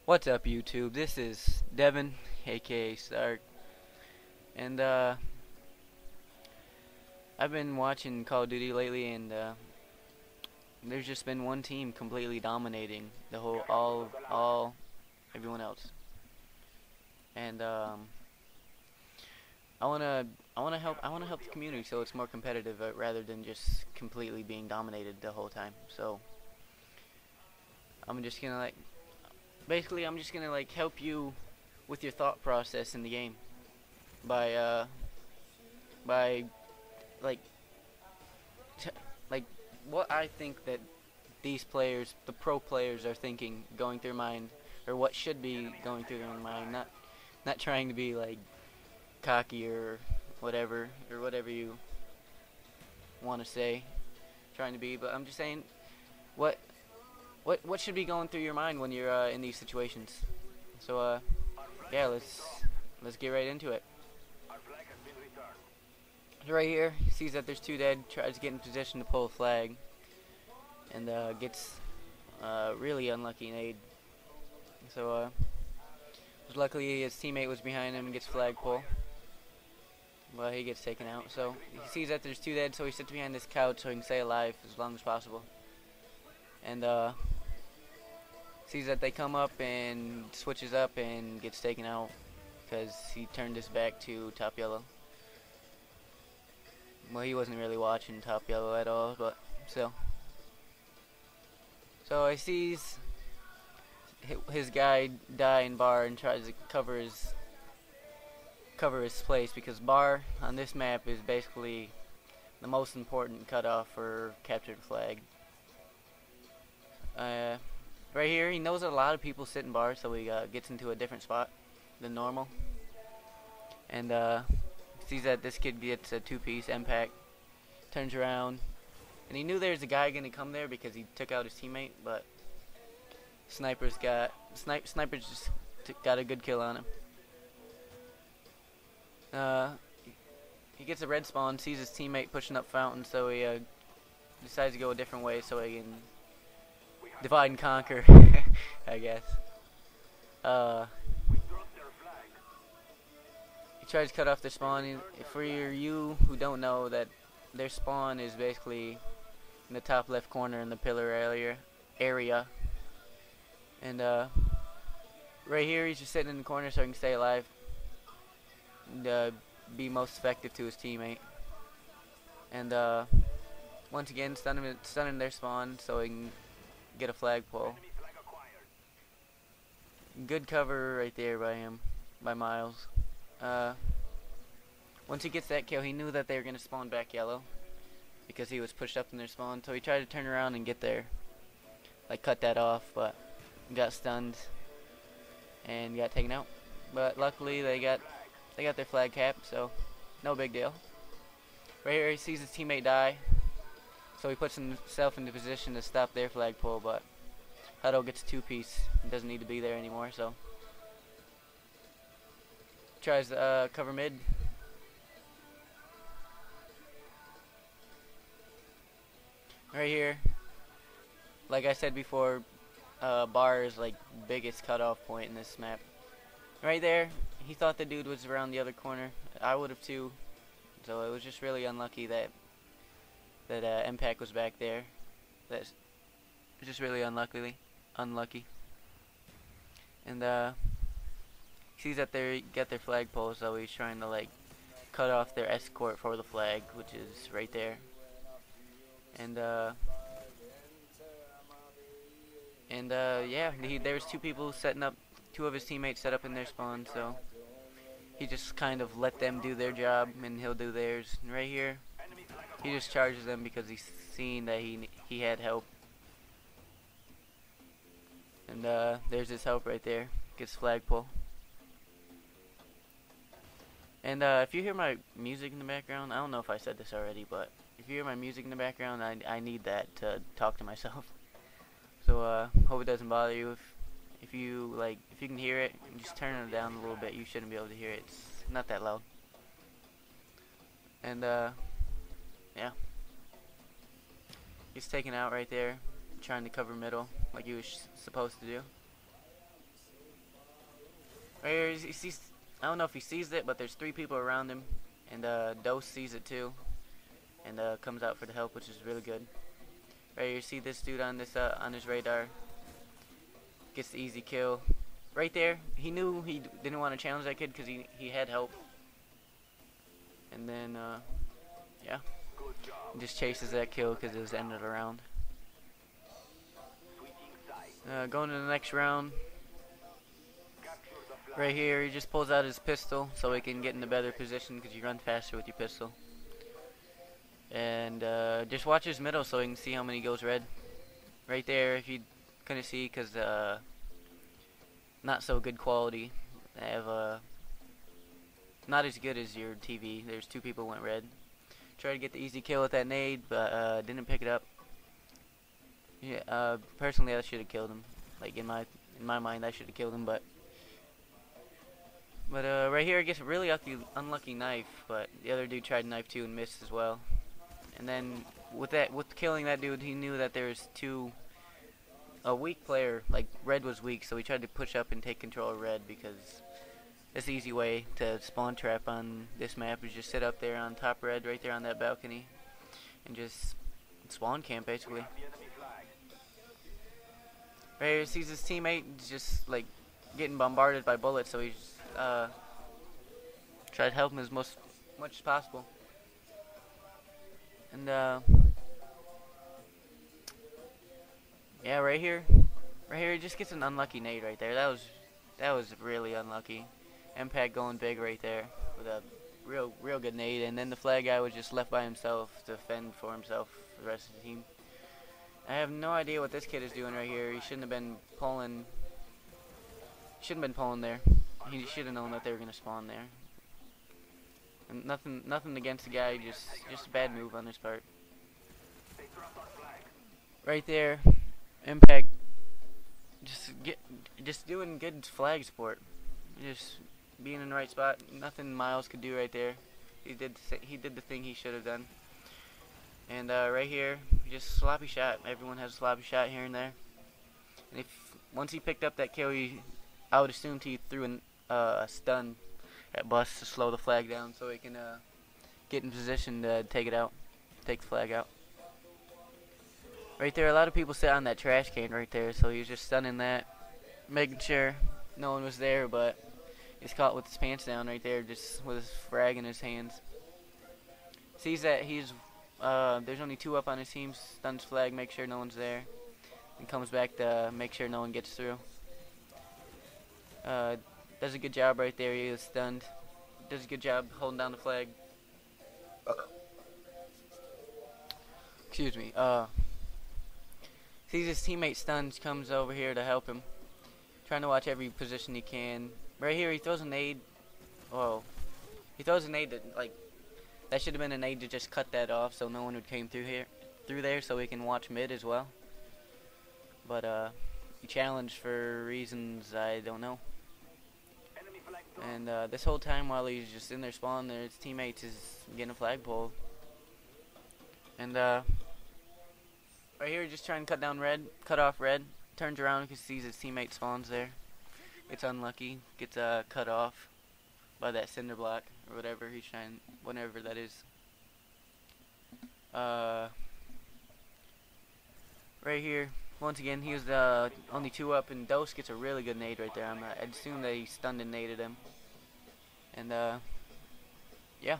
What's up, YouTube? This is Devin, aka Stark, and I've been watching Call of Duty lately, and there's just been one team completely dominating the whole, all, everyone else, and I wanna, I wanna help the community so it's more competitive rather than just completely being dominated the whole time. So I'm just gonna basically, I'm just gonna help you with your thought process in the game by by like t like what I think that these players, the pro players, are thinking, going through mind, or what should be going through their mind. Not trying to be cocky or whatever you want to say, trying to be. But I'm just saying what what should be going through your mind when you're in these situations. So yeah, let's get right into it. Right here, he sees that there's two dead, tries to get in position to pull a flag, and gets really unlucky nade. So luckily his teammate was behind him and gets flag pull. Well, he gets taken out. So he sees that there's two dead, so he sits behind this couch so he can stay alive as long as possible. And sees that they come up and switches up and gets taken out because he turned his back to top yellow. Well, he wasn't really watching top yellow at all, but still. So he sees his guy die in bar and tries to cover his place, because bar on this map is basically the most important cutoff for captured flag. Right here, he knows that a lot of people sit in bar, so he gets into a different spot than normal, and sees that this kid gets a two-piece impact, turns around, and he knew there's a guy gonna come there because he took out his teammate, but Sniper's just got a good kill on him. He gets a red spawn, sees his teammate pushing up fountain, so he decides to go a different way so he can divide and conquer, I guess. He tries to cut off their spawn. For you who don't know, that their spawn is basically in the top left corner in the pillar area. And right here, he's just sitting in the corner so he can stay alive and be most effective to his teammate. And once again, stunning their spawn so he can get a flag pull. Good cover right there by him, by Miles. Once he gets that kill, he knew that they were going to spawn back yellow because he was pushed up in their spawn, so he tried to turn around and get there, cut that off, but got stunned and got taken out. But luckily they got their flag cap, so no big deal. Right here, he sees his teammate die, so he puts himself into position to stop their flag pull, but Huddle gets a two-piece and doesn't need to be there anymore, so tries to cover mid. Right here, like I said before, bar is biggest cutoff point in this map. Right there, he thought the dude was around the other corner. I would have too. So it was just really unlucky that impact was back there. That's just really unlucky. And he sees that they get their flag pole, so he's trying to cut off their escort for the flag, which is right there. And yeah, there was two people setting up. Two of his teammates set up in their spawn, so he just kind of let them do their job, and he'll do theirs. And right here, he just charges them because he's seen that he had help. And there's his help right there. Gets flag pull. And if you hear my music in the background, I don't know if I said this already, but if you hear my music in the background, I need that to talk to myself. So hope it doesn't bother you. If you can hear it, just turn it down a little bit. You shouldn't be able to hear it. It's not that loud. And yeah, he's taken out right there, trying to cover middle like he was supposed to do. Right here, he sees. I don't know if he sees it, but there's 3 people around him, and Dose sees it too, and comes out for the help, which is really good. Right here, you see this dude on this on his radar. Gets the easy kill. Right there, he knew he didn't want to challenge that kid because he had help. And then, yeah, he just chases that kill because it was ended around. Going to the next round. Right here, he just pulls out his pistol so he can get in a better position because you run faster with your pistol. And just watch his middle so he can see how many goes red. Right there, if you couldn't see, because not so good quality. I have not as good as your TV. There's 2 people went red. Tried to get the easy kill with that nade, but didn't pick it up. Yeah, personally, I should have killed him. Like in my mind, I should have killed him, but right here, it gets a really unlucky knife, but the other dude tried knife too and missed as well. And then with killing that dude, he knew that there was a weak player, like red was weak, so he tried to push up and take control of red because it's the easy way to spawn trap on this map is just sit up there on top red, right there on that balcony, and just spawn camp basically. Right here, sees his teammate just like getting bombarded by bullets, so he's tried to help him as much as possible. And yeah, right here, he just gets an unlucky nade right there. That was really unlucky. Impact going big right there with a real good nade, and then the flag guy was just left by himself to fend for himself for the rest of the team. I have no idea what this kid is doing right here. He shouldn't have been pulling. There. He should have known that they were gonna spawn there. And nothing against the guy, just a bad move on his part. Right there, Impact just doing good flag support. Just being in the right spot. Nothing Miles could do right there. He did the thing he should have done. And right here, just sloppy shot. Everyone has a sloppy shot here and there. And once he picked up that kill, I would assume he threw a stun at Bus to slow the flag down so he can get in position to take the flag out. Right there, a lot of people sit on that trash can right there, so he was just stunning that, making sure no one was there, but he's caught with his pants down right there, just with his frag in his hands. Sees that there's only 2 up on his team, stuns flag, make sure no one's there, and comes back to make sure no one gets through. Does a good job right there. He is stunned. Does a good job holding down the flag. Excuse me. Sees his teammate stunned, comes over here to help him. Trying to watch every position he can. Right here, he throws a nade. Whoa. He throws a nade that should have been a nade to just cut that off so no one would came through there so he can watch mid as well. But he challenged for reasons I don't know. And this whole time while he's just in their spawn, his teammates is getting a flagpole. And right here, just trying to cut off red. Turns around because he sees his teammate spawns there. Gets unlucky, gets cut off by that cinder block or whatever whatever that is. Right here, once again, he was only 2 up, and Dose gets a really good nade right there. I'd assume that he stunned and naded him. And yeah,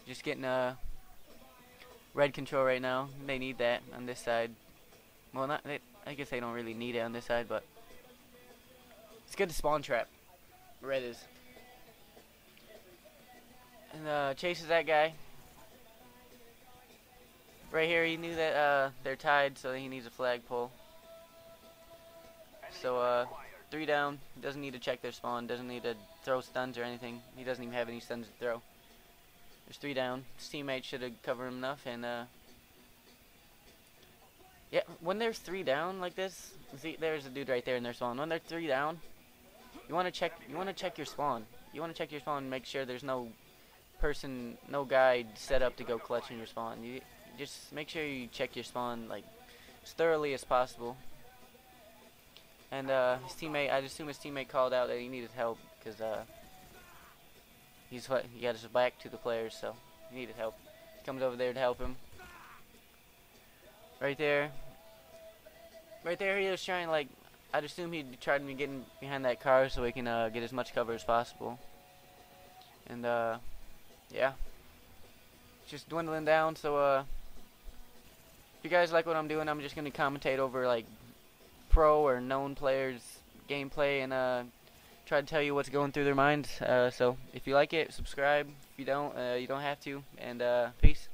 just getting red control right now. They need that on this side. Well, I guess they don't really need it on this side, but it's good to spawn trap. Red is. And chases that guy. Right here, he knew that they're tied, so he needs a flagpole. So 3 down. Doesn't need to check their spawn. Doesn't need to throw stuns or anything. He doesn't even have any stuns to throw. There's 3 down. His teammate should have covered him enough, and yeah, when there's 3 down like this, see, there's a dude right there in their spawn. When they're 3 down, you want to check your spawn. You want to check your spawn and make sure there's no guy set up to go clutch in your spawn. You just make sure you check your spawn like as thoroughly as possible. And his teammate, I assume his teammate called out that he needed help because he got his back to the players, so he needed help. He comes over there to help him. Right there. Right there, he was trying, like, I'd assume he'd tried to get in behind that car so he can get as much cover as possible. And yeah, it's just dwindling down. So if you guys like what I'm doing, I'm just gonna commentate over like pro or known players' gameplay and try to tell you what's going through their minds. So if you like it, subscribe. If you don't have to. And peace.